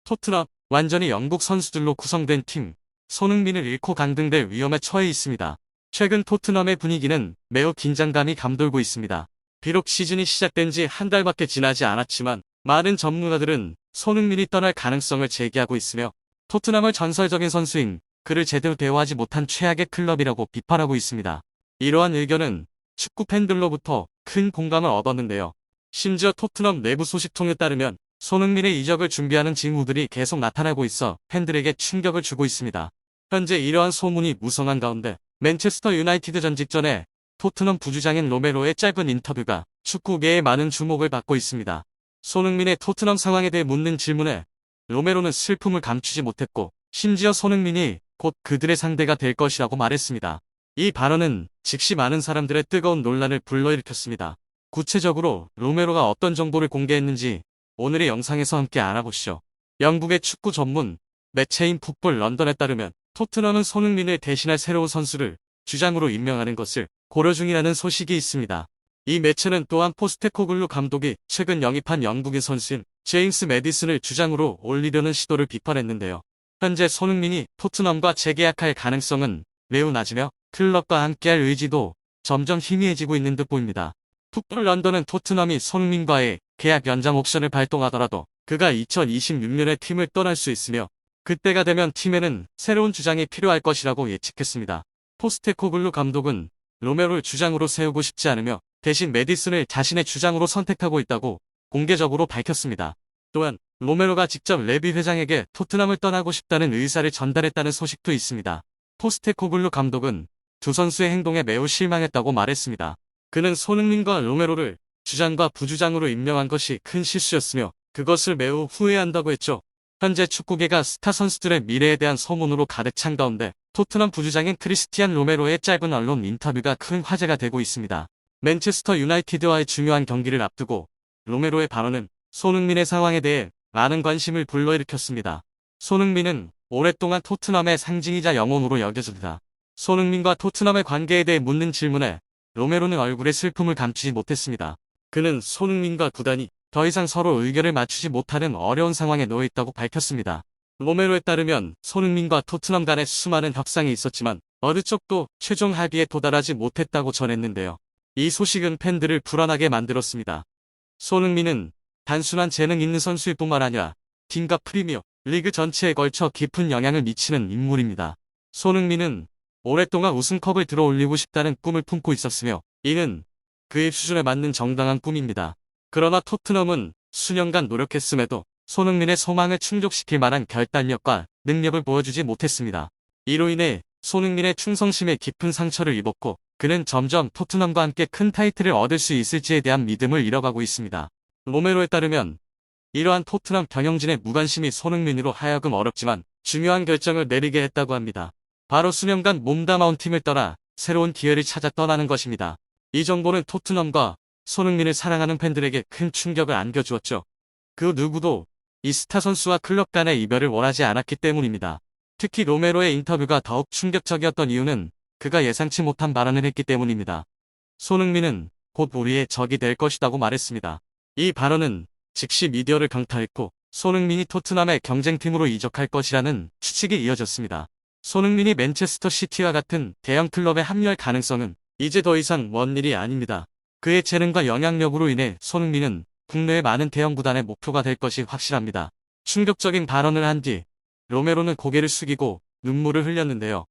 토트넘, 완전히 영국 선수들로 구성된 팀, 손흥민을 잃고 강등될 위험에 처해 있습니다. 최근 토트넘의 분위기는 매우 긴장감이 감돌고 있습니다. 비록 시즌이 시작된 지 한 달밖에 지나지 않았지만 많은 전문가들은 손흥민이 떠날 가능성을 제기하고 있으며 토트넘을 전설적인 선수인 그를 제대로 대우하지 못한 최악의 클럽이라고 비판하고 있습니다. 이러한 의견은 축구 팬들로부터 큰 공감을 얻었는데요. 심지어 토트넘 내부 소식통에 따르면 손흥민의 이적을 준비하는 징후들이 계속 나타나고 있어 팬들에게 충격을 주고 있습니다. 현재 이러한 소문이 무성한 가운데 맨체스터 유나이티드 전직전에 토트넘 부주장인 로메로의 짧은 인터뷰가 축구계의 많은 주목을 받고 있습니다. 손흥민의 토트넘 상황에 대해 묻는 질문에 로메로는 슬픔을 감추지 못했고 심지어 손흥민이 곧 그들의 상대가 될 것이라고 말했습니다. 이 발언은 즉시 많은 사람들의 뜨거운 논란을 불러일으켰습니다. 구체적으로 로메로가 어떤 정보를 공개했는지 오늘의 영상에서 함께 알아보시죠. 영국의 축구 전문 매체인 풋볼 런던에 따르면 토트넘은 손흥민을 대신할 새로운 선수를 주장으로 임명하는 것을 고려 중이라는 소식이 있습니다. 이 매체는 또한 포스테코글루 감독이 최근 영입한 영국의 선수인 제임스 매디슨을 주장으로 올리려는 시도를 비판했는데요. 현재 손흥민이 토트넘과 재계약할 가능성은 매우 낮으며 클럽과 함께할 의지도 점점 희미해지고 있는 듯 보입니다. 풋볼 런던은 토트넘이 손흥민과의 계약 연장 옵션을 발동하더라도 그가 2026년에 팀을 떠날 수 있으며 그때가 되면 팀에는 새로운 주장이 필요할 것이라고 예측했습니다. 포스테코글루 감독은 로메로를 주장으로 세우고 싶지 않으며 대신 매디슨을 자신의 주장으로 선택하고 있다고 공개적으로 밝혔습니다. 또한 로메로가 직접 레비 회장에게 토트넘을 떠나고 싶다는 의사를 전달했다는 소식도 있습니다. 포스테코글루 감독은 두 선수의 행동에 매우 실망했다고 말했습니다. 그는 손흥민과 로메로를 주장과 부주장으로 임명한 것이 큰 실수였으며 그것을 매우 후회한다고 했죠. 현재 축구계가 스타 선수들의 미래에 대한 소문으로 가득 찬 가운데 토트넘 부주장인 크리스티안 로메로의 짧은 언론 인터뷰가 큰 화제가 되고 있습니다. 맨체스터 유나이티드와의 중요한 경기를 앞두고 로메로의 발언은 손흥민의 상황에 대해 많은 관심을 불러일으켰습니다. 손흥민은 오랫동안 토트넘의 상징이자 영혼으로 여겨집니다. 손흥민과 토트넘의 관계에 대해 묻는 질문에 로메로는 얼굴에 슬픔을 감추지 못했습니다. 그는 손흥민과 구단이 더 이상 서로 의견을 맞추지 못하는 어려운 상황에 놓여 있다고 밝혔습니다. 로메로에 따르면 손흥민과 토트넘 간에 수많은 협상이 있었지만 어느 쪽도 최종 합의에 도달하지 못했다고 전했는데요. 이 소식은 팬들을 불안하게 만들었습니다. 손흥민은 단순한 재능 있는 선수일 뿐만 아니라 팀과 프리미어 리그 전체에 걸쳐 깊은 영향을 미치는 인물입니다. 손흥민은 오랫동안 우승컵을 들어올리고 싶다는 꿈을 품고 있었으며 이는 그의 수준에 맞는 정당한 꿈입니다. 그러나 토트넘은 수년간 노력했음에도 손흥민의 소망을 충족시킬 만한 결단력과 능력을 보여주지 못했습니다. 이로 인해 손흥민의 충성심에 깊은 상처를 입었고 그는 점점 토트넘과 함께 큰 타이틀을 얻을 수 있을지에 대한 믿음을 잃어가고 있습니다. 로메로에 따르면 이러한 토트넘 경영진의 무관심이 손흥민으로 하여금 어렵지만 중요한 결정을 내리게 했다고 합니다. 바로 수년간 몸담아온 팀을 떠나 새로운 기회를 찾아 떠나는 것입니다. 이 정보는 토트넘과 손흥민을 사랑하는 팬들에게 큰 충격을 안겨주었죠. 그 누구도 이 스타 선수와 클럽 간의 이별을 원하지 않았기 때문입니다. 특히 로메로의 인터뷰가 더욱 충격적이었던 이유는 그가 예상치 못한 발언을 했기 때문입니다. 손흥민은 곧 우리의 적이 될 것이라고 말했습니다. 이 발언은 즉시 미디어를 강타했고 손흥민이 토트넘의 경쟁팀으로 이적할 것이라는 추측이 이어졌습니다. 손흥민이 맨체스터 시티와 같은 대형 클럽에 합류할 가능성은 이제 더 이상 먼 일이 아닙니다. 그의 재능과 영향력으로 인해 손흥민은 국내의 많은 대형 구단의 목표가 될 것이 확실합니다. 충격적인 발언을 한 뒤 로메로는 고개를 숙이고 눈물을 흘렸는데요.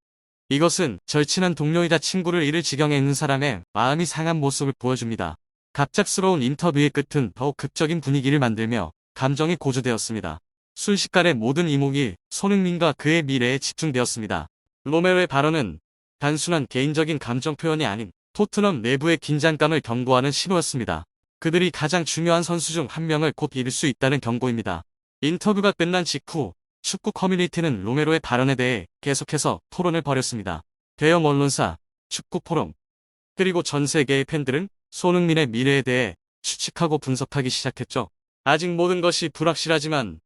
이것은 절친한 동료이자 친구를 잃을 지경에 있는 사람의 마음이 상한 모습을 보여줍니다. 갑작스러운 인터뷰의 끝은 더욱 극적인 분위기를 만들며 감정이 고조되었습니다. 순식간에 모든 이목이 손흥민과 그의 미래에 집중되었습니다. 로메로의 발언은 단순한 개인적인 감정 표현이 아닌 토트넘 내부의 긴장감을 경고하는 신호였습니다. 그들이 가장 중요한 선수 중 한 명을 곧 잃을 수 있다는 경고입니다. 인터뷰가 끝난 직후 축구 커뮤니티는 로메로의 발언에 대해 계속해서 토론을 벌였습니다. 대형 언론사, 축구 포럼, 그리고 전 세계의 팬들은 손흥민의 미래에 대해 추측하고 분석하기 시작했죠. 아직 모든 것이 불확실하지만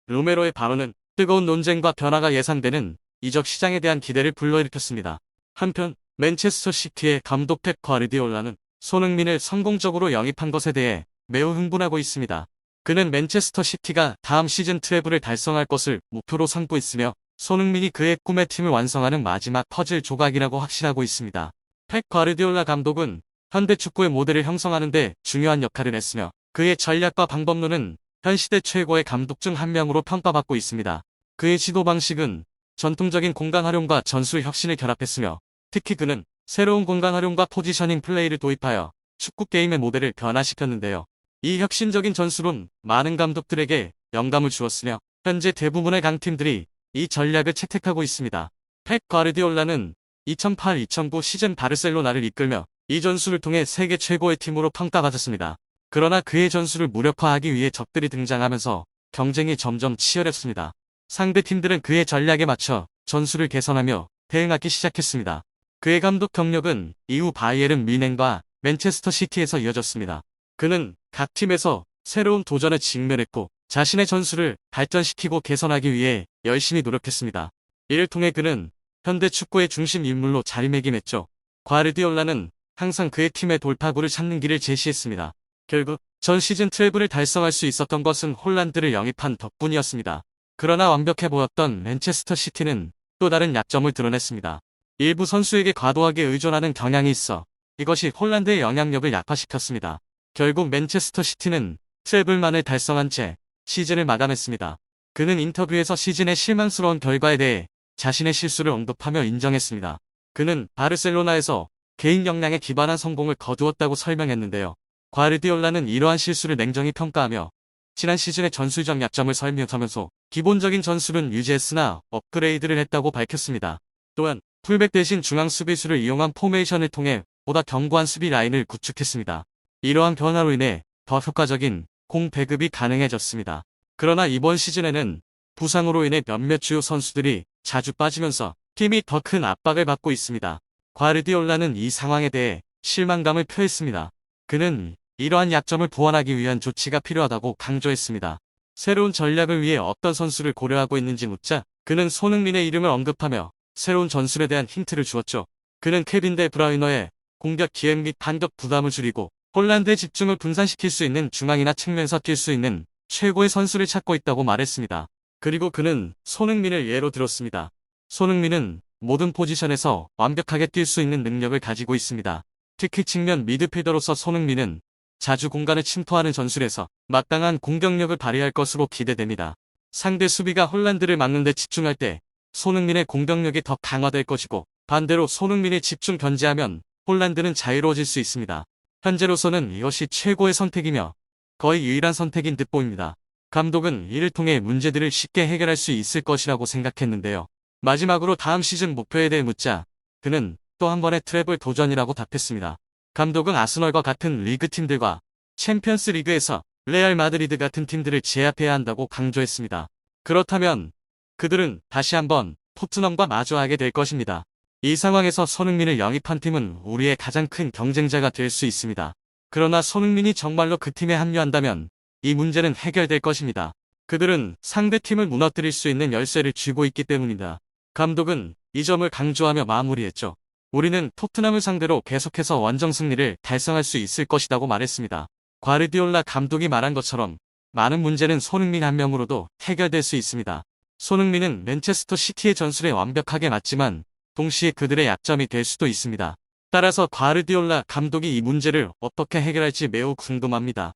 로메로의 발언은 뜨거운 논쟁과 변화가 예상되는 이적 시장에 대한 기대를 불러일으켰습니다. 한편 맨체스터 시티의 감독 펩 과르디올라는 손흥민을 성공적으로 영입한 것에 대해 매우 흥분하고 있습니다. 그는 맨체스터 시티가 다음 시즌 트래블을 달성할 것을 목표로 삼고 있으며 손흥민이 그의 꿈의 팀을 완성하는 마지막 퍼즐 조각이라고 확신하고 있습니다. 펩 과르디올라 감독은 현대 축구의 모델을 형성하는 데 중요한 역할을 했으며 그의 전략과 방법론은 현 시대 최고의 감독 중 한 명으로 평가받고 있습니다. 그의 지도 방식은 전통적인 공간 활용과 전술 혁신을 결합했으며 특히 그는 새로운 공간 활용과 포지셔닝 플레이를 도입하여 축구 게임의 모델을 변화시켰는데요. 이 혁신적인 전술은 많은 감독들에게 영감을 주었으며 현재 대부분의 강팀들이 이 전략을 채택하고 있습니다. 펩 과르디올라는 2008-2009 시즌 바르셀로나를 이끌며 이 전술을 통해 세계 최고의 팀으로 평가받았습니다. 그러나 그의 전술을 무력화하기 위해 적들이 등장하면서 경쟁이 점점 치열했습니다. 상대 팀들은 그의 전략에 맞춰 전술을 개선하며 대응하기 시작했습니다. 그의 감독 경력은 이후 바이에른 뮌헨과 맨체스터 시티에서 이어졌습니다. 그는 각 팀에서 새로운 도전에 직면했고 자신의 전술을 발전시키고 개선하기 위해 열심히 노력했습니다. 이를 통해 그는 현대 축구의 중심 인물로 자리매김했죠. 과르디올라는 항상 그의 팀의 돌파구를 찾는 길을 제시했습니다. 결국 전 시즌 트래블을 달성할 수 있었던 것은 홀란드를 영입한 덕분이었습니다. 그러나 완벽해 보였던 맨체스터 시티는 또 다른 약점을 드러냈습니다. 일부 선수에게 과도하게 의존하는 경향이 있어 이것이 홀란드의 영향력을 약화시켰습니다. 결국 맨체스터 시티는 트래블만을 달성한 채 시즌을 마감했습니다. 그는 인터뷰에서 시즌의 실망스러운 결과에 대해 자신의 실수를 언급하며 인정했습니다. 그는 바르셀로나에서 개인 역량에 기반한 성공을 거두었다고 설명했는데요. 과르디올라는 이러한 실수를 냉정히 평가하며 지난 시즌의 전술적 약점을 설명하면서 기본적인 전술은 유지했으나 업그레이드를 했다고 밝혔습니다. 또한 풀백 대신 중앙 수비수를 이용한 포메이션을 통해 보다 견고한 수비 라인을 구축했습니다. 이러한 변화로 인해 더 효과적인 공 배급이 가능해졌습니다. 그러나 이번 시즌에는 부상으로 인해 몇몇 주요 선수들이 자주 빠지면서 팀이 더 큰 압박을 받고 있습니다. 과르디올라는 이 상황에 대해 실망감을 표했습니다. 그는 이러한 약점을 보완하기 위한 조치가 필요하다고 강조했습니다. 새로운 전략을 위해 어떤 선수를 고려하고 있는지 묻자 그는 손흥민의 이름을 언급하며 새로운 전술에 대한 힌트를 주었죠. 그는 케빈 데 브라이너의 공격 기획 및 반격 부담을 줄이고 홀란드의 집중을 분산시킬 수 있는 중앙이나 측면에서 뛸 수 있는 최고의 선수를 찾고 있다고 말했습니다. 그리고 그는 손흥민을 예로 들었습니다. 손흥민은 모든 포지션에서 완벽하게 뛸 수 있는 능력을 가지고 있습니다. 특히 측면 미드필더로서 손흥민은 자주 공간을 침투하는 전술에서 막강한 공격력을 발휘할 것으로 기대됩니다. 상대 수비가 홀란드를 막는 데 집중할 때 손흥민의 공격력이 더 강화될 것이고 반대로 손흥민이 집중 견제하면 홀란드는 자유로워질 수 있습니다. 현재로서는 이것이 최고의 선택이며 거의 유일한 선택인 듯 보입니다. 감독은 이를 통해 문제들을 쉽게 해결할 수 있을 것이라고 생각했는데요. 마지막으로 다음 시즌 목표에 대해 묻자 그는 또 한 번의 트래블 도전이라고 답했습니다. 감독은 아스널과 같은 리그 팀들과 챔피언스 리그에서 레알 마드리드 같은 팀들을 제압해야 한다고 강조했습니다. 그렇다면 그들은 다시 한번 토트넘과 마주하게 될 것입니다. 이 상황에서 손흥민을 영입한 팀은 우리의 가장 큰 경쟁자가 될 수 있습니다. 그러나 손흥민이 정말로 그 팀에 합류한다면 이 문제는 해결될 것입니다. 그들은 상대팀을 무너뜨릴 수 있는 열쇠를 쥐고 있기 때문이다. 감독은 이 점을 강조하며 마무리했죠. 우리는 토트넘을 상대로 계속해서 원정 승리를 달성할 수 있을 것이라고 말했습니다. 과르디올라 감독이 말한 것처럼 많은 문제는 손흥민 한 명으로도 해결될 수 있습니다. 손흥민은 맨체스터 시티의 전술에 완벽하게 맞지만 동시에 그들의 약점이 될 수도 있습니다. 따라서 과르디올라 감독이 이 문제를 어떻게 해결할지 매우 궁금합니다.